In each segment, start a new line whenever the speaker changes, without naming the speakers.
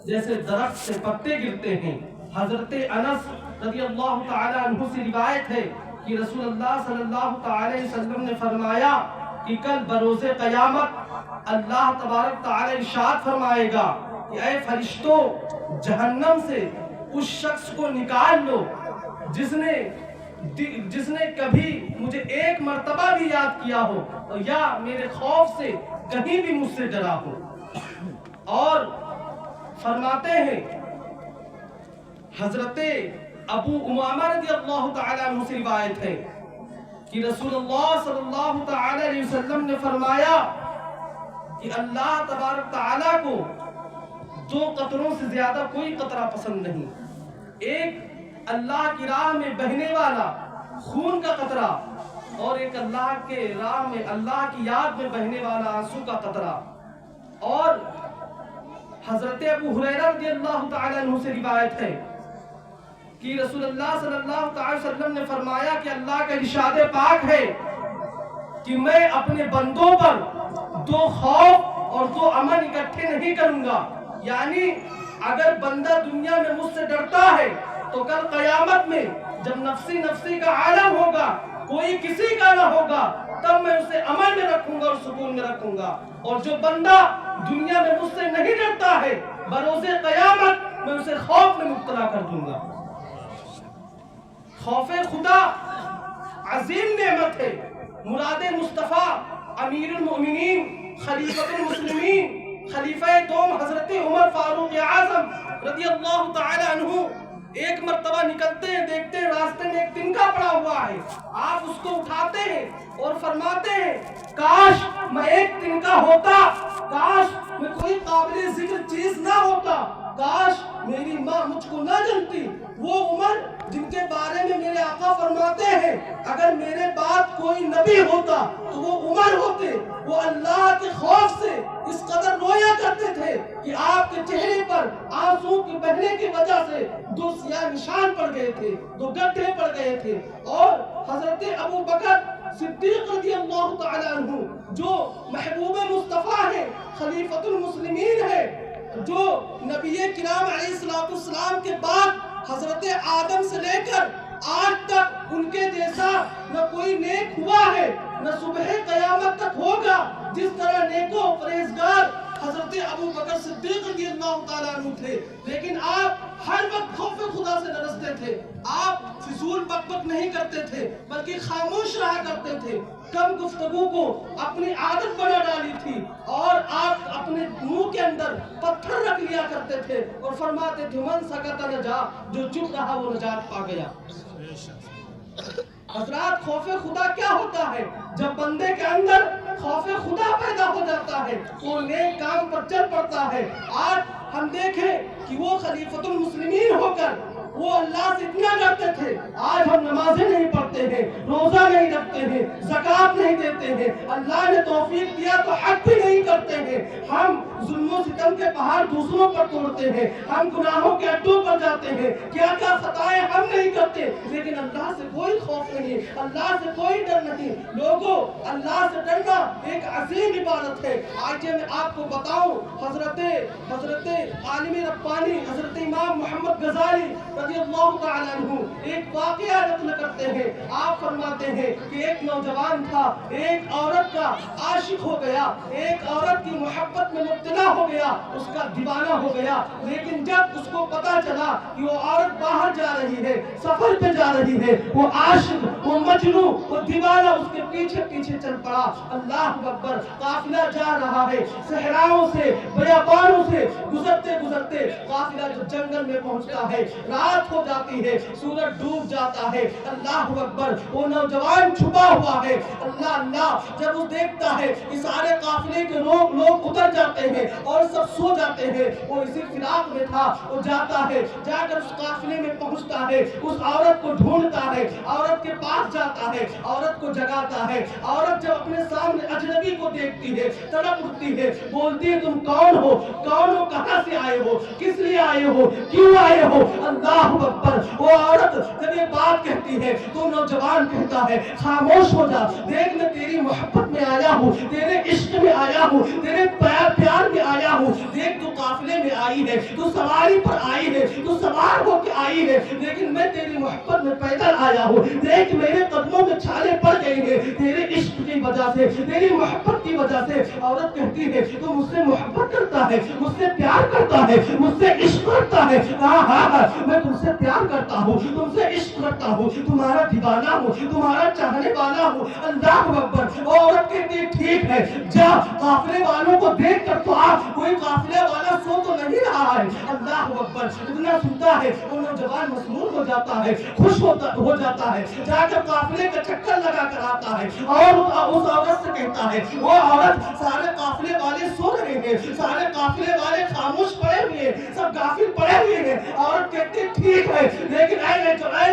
جیسے درخت سے پتے گرتے ہیں۔ حضرت انس رضی اللہ تعالی عنہ سے روایت ہے کہ رسول اللہ صلی اللہ تعالی وسلم نے فرمایا کہ کل بروز قیامت اللہ تبارک تعالی ارشاد فرمائے گا کہ اے فرشتوں، جہنم سے اس شخص کو نکال لو جس نے کبھی مجھے ایک مرتبہ بھی یاد کیا ہو یا میرے خوف سے کہیں بھی مجھ سے ڈرا ہو۔ اور فرماتے ہیں حضرت ابو امامہ رضی اللہ تعالی عنہ سے روایت ہے کہ رسول اللہ صلی اللہ تعالی علیہ وسلم نے فرمایا کہ اللہ تبارک تعالی کو دو قطروں سے زیادہ کوئی قطرہ پسند نہیں، ایک اللہ کی راہ میں بہنے والا خون کا قطرہ اور ایک اللہ کے راہ میں اللہ کی یاد میں بہنے والا آنسو کا قطرہ۔ اور حضرت ابو ہریرہ رضی اللہ تعالی عنہ سے روایت ہے کہ رسول اللہ صلی اللہ تعالی وسلم نے فرمایا کہ اللہ کا ارشاد پاک ہے کہ میں اپنے بندوں پر دو خوف اور دو امن اکٹھے نہیں کروں گا، یعنی اگر بندہ دنیا میں مجھ سے ڈرتا ہے تو کل قیامت میں جب نفسی نفسی کا عالم ہوگا، کوئی کسی کا نہ ہوگا، تب میں اسے امن میں رکھوں گا اور سکون میں رکھوں گا۔ اور جو بندہ دنیا میں مجھ سے نہیں ڈرتا ہے، بروز قیامت میں اسے خوف میں مبتلا کر دوں گا۔ خوف خدا عظیم نعمت ہے، مراد مصطفیٰ امیر المؤمنین خلیفۃ المسلمین خلیفہ دوم حضرت عمر فاروق اعظم رضی اللہ تعالی عنہ ایک مرتبہ نکلتے ہیں، دیکھتے ہیں راستے میں ایک تنکا پڑا ہوا ہے، آپ اس کو اٹھاتے ہیں اور فرماتے ہیں کاش میں ایک تنکا ہوتا، کاش میں کوئی قابل ذکر چیز نہ ہوتا، کاش میری ماں مجھ کو نہ جانتی۔ وہ عمر جن کے بارے میں میرے آقا فرماتے ہیں اگر میرے بعد کوئی نبی ہوتا تو وہ عمر ہوتے، وہ اللہ کے خوف سے اس قدر رویا کرتے تھے کہ آپ کے چہرے پر آنسو کی بہنے کی وجہ سے دو سیاہ نشان پڑ گئے تھے، دو گڈھے پڑ گئے تھے۔ اور حضرت ابو بکر صدیق رضی اللہ تعالی عنہ جو محبوب مصطفیٰ ہے، خلیفۃ المسلمین ہے، جو نبی کرام علیہ السلام کے بعد حضرت آدم سے لے کر آج تک ان کے جیسا نہ کوئی نیک ہوا ہے، نہ صبح قیامت تک ہوگا، جس طرح نیکو پرہیزگار حضرت ابو بکر صدیق رضی اللہ تعالیٰ عنہ تھے۔ لیکن آپ ہر وقت خوف خدا سے لرزتے تھے، آپ فضول بک بک نہیں کرتے تھے بلکہ خاموش رہا کرتے تھے، کم گفتگو کو اپنی عادت بنا ڈالی تھی، اور آپ اپنے منہ کے اندر پتھر رکھ لیا کرتے تھے اور فرماتے تھے من سکت نجا، جو چپ رہا وہ نجات پا گیا۔ حضرات خوف خدا کیا ہوتا ہے؟ جب بندے کے اندر خوف خدا پیدا ہو جاتا ہے وہ نیک کام پر چل پڑتا ہے۔ آج ہم دیکھیں کہ وہ خلیفۃ المسلمین ہو کر وہ اللہ سے اتنا ڈرتے تھے، آج ہم نمازیں نہیں پڑھتے ہیں، روزہ نہیں رکھتے ہیں، زکوٰۃ نہیں دیتے ہیں، اللہ نے توفیق دیا تو حج بھی نہیں کرتے ہیں، ہم ظلم و ستم کے پہاڑ دوسروں پر توڑتے ہیں، ہم گناہوں کے اڈوں پر جاتے ہیں، کیا کیا خطائیں ہم نہیں کرتے، لیکن اللہ سے کوئی خوف نہیں، اللہ سے کوئی ڈر نہیں۔ لوگوں، اللہ سے ڈرنا ایک عظیم عبادت ہے۔ آج میں آپ کو بتاؤں، حضرت عالم ربانی حضرت امام محمد غزالی رضی اللہ تعالیٰ عنہ ایک واقعہ نقل کرتے ہیں۔ آپ فرماتے ہیں کہ ایک نوجوان تھا، ایک عورت کا عاشق ہو گیا، ایک عورت کی محبت میں مبتلا ہو گیا، اس کا دیوانہ ہو گیا، لیکن جب اس کو پتا چلا کہ وہ عورت باہر جا رہی ہے، سفر پہ جا رہی ہے، وہ عاشق، وہ مجنون، وہ دیوانہ اس کے پیچھے پیچھے چل پڑا۔ اللہ اکبر، قافلہ جا رہا ہے، صحراؤں سے بیابانوں سے گزرتے گزرتے قافلہ جو جنگل میں پہنچتا ہے، رات ہو جاتی ہے، سورج ڈوب جاتا ہے۔ اللہ اکبر، وہ نوجوان چھپا ہوا ہے، اللہ اللہ جب وہ دیکھتا ہے کہ سارے قافلے کے لوگ اتر جاتے ہیں اور سب سو جاتے ہیں، وہ اسی فراق میں تھا، وہ جاتا ہے، جا کر اس قافلے میں پہنچتا ہے، اس عورت کو ڈھونڈتا ہے، عورت کے پاس جاتا ہے، عورت کو جگاتا ہے۔ عورت جب اپنے سامنے اجنبی کو دیکھتی ہے تڑپ اٹھتی ہے، بولتی ہے تم کون ہو، کہاں سے آئے ہو، کس لیے آئے ہو، کیوں آئے ہو؟ اللہ اللہ اکبر. وہ عورت جب یہ بات کہتی ہے تو نوجوان کہتا ہے خاموش ہو جا, دیکھ میں تیری محبت میں آیا ہوں, تیرے عشق میں آیا ہوں, تیرے پیار میں آیا ہوں. دیکھ تو قافلے میں آئی ہے, تو سواری پر آئی ہے, تو سوار ہو کے آئی ہے, لیکن میں تیری محبت میں پیدل آیا ہوں. دیکھ میرے قدموں میں چھالے پڑ گئی ہیں تیرے عشق کی وجہ سے, تیری محبت کی وجہ سے. عورت کہتی ہے تو مجھ سے محبت کرتا ہے, مجھ سے پیار کرتا ہے, مجھ سے عشق کرتا ہے. ہاں ہاں ہاں میں تم سے پیار کرتا ہوں, تم سے عشق کرتا ہوں, تمہارا دیوانہ ہوں, تمہارا چاہنے والا ہوں. اللہ اکبر. وہ عورت کہتی ہے ٹھیک ہے جا, قافلے والوں کو دیکھ کر تو آ, کوئی قافلے والا سو تو نہیں رہا ہے. اللہ اکبر. اتنا سنتا ہے وہ نوجوان مسرور ہو جاتا ہے, خوش ہو جاتا ہے, جا کر قافلے کا چکر لگا کر آتا ہے اور اس عورت سے کہتا ہے. وہ عورت سارے قافلے والے سو رہے ہیں, سارے قافلے والے خاموش پڑے ہوئے ہیں, سب غافل پڑے ہوئے ہیں. عورت کہتی ہے ٹھیک ہے, لیکن اے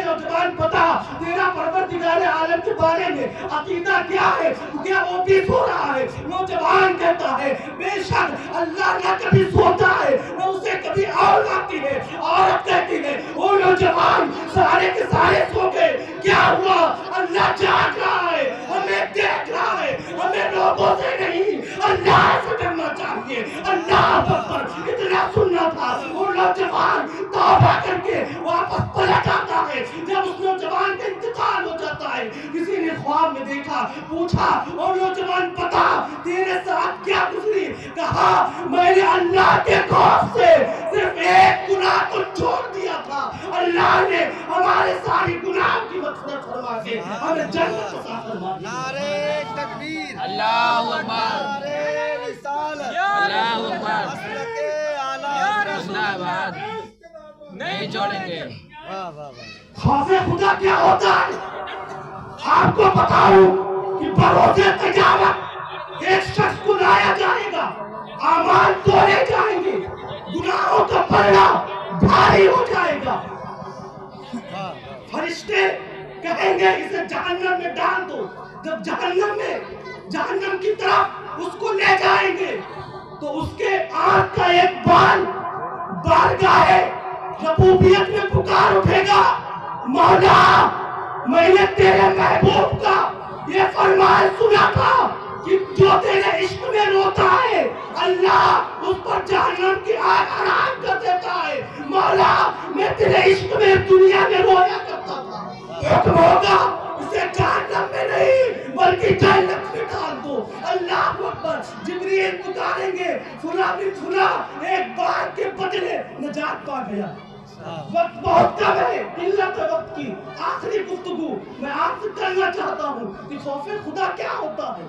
نوجوان بتا تیرا پروردگار عالم کے بارے میں عقیدہ کیا ہے, کیا وہ بھی سو رہا ہے؟ نوجوان کہتا ہے بے شک اللہ نہ کبھی سوتا ہے نہ اسے کبھی اور آتی ہے. عورت کہتی ہے وہ نوجوان سارے کے سارے سو گئے, کیا ہوا؟ اللہ جاگ رہا ہے, ہمیں دیکھ رہا ہے, ہمیں لوگوں سے نہیں اللہ سے ڈرنا چاہیے. اللہ اکبر. اتنا سننا تھا. وہ نوجوان توبہ کر کے واپس پلٹ آتا ہے. جب اس نوجوان کا انتقال ہو جاتا ہے, کسی نے خواب میں دیکھا, پوچھا اور نوجوان پتا تیرے ساتھ کیا گزری؟ کہا میں نے اللہ کے خوف سے صرف ایک گناہ کو چھوڑ دیا تھا, اللہ نے ہمارے ساری گناہ کی مغفرت فرما کے ہمیں جنت عطا فرما دی.
نعرے تکبیر,
اللہ اکبر,
نعرے رسالت,
اللہ اکبر.
مسلک اعلیٰ
زندہ باد, نہیں چھوڑیں گے.
واہ واہ واہ.
خوف خدا کیا ہوتا ہے آپ کو بتاؤں کہ بروز قیامت ایک شخص کو لایا جائے گا, اعمال تولے جائیں گے, گناہوں کا پلڑا بھاری ہو جائے گا. فرشتے کہیں گے اسے جہنم میں ڈال دو. جب جہنم کی طرف اس کو لے جائیں گے تو اس کے آنکھ کا ایک بال بارگاہ ربوبیت میں پکار اٹھے گا, مولا میں نے تیرے محبوب کا یہ فرمان سنا تھا کہ جو تیرے عشق میں روتا ہے اللہ اس پر جہنم کی آگ حرام کر دیتا ہے. مولا میں تیرے عشق میں دنیا میں رویا کرتا تھا, حکم ہوگا اسے جہنم میں نہیں بلکہ جنت میں ڈال دو. اللہ اکبر. جبریل پکاریں گے فلاں بن فلاں ایک بار کے بدلے نجات پا گیا. وقت بہت کم ہے, قلت وقت کی. آخری گفتگو میں آپ سے کرنا چاہتا ہوں کہ خوف خدا کیا ہوتا ہے.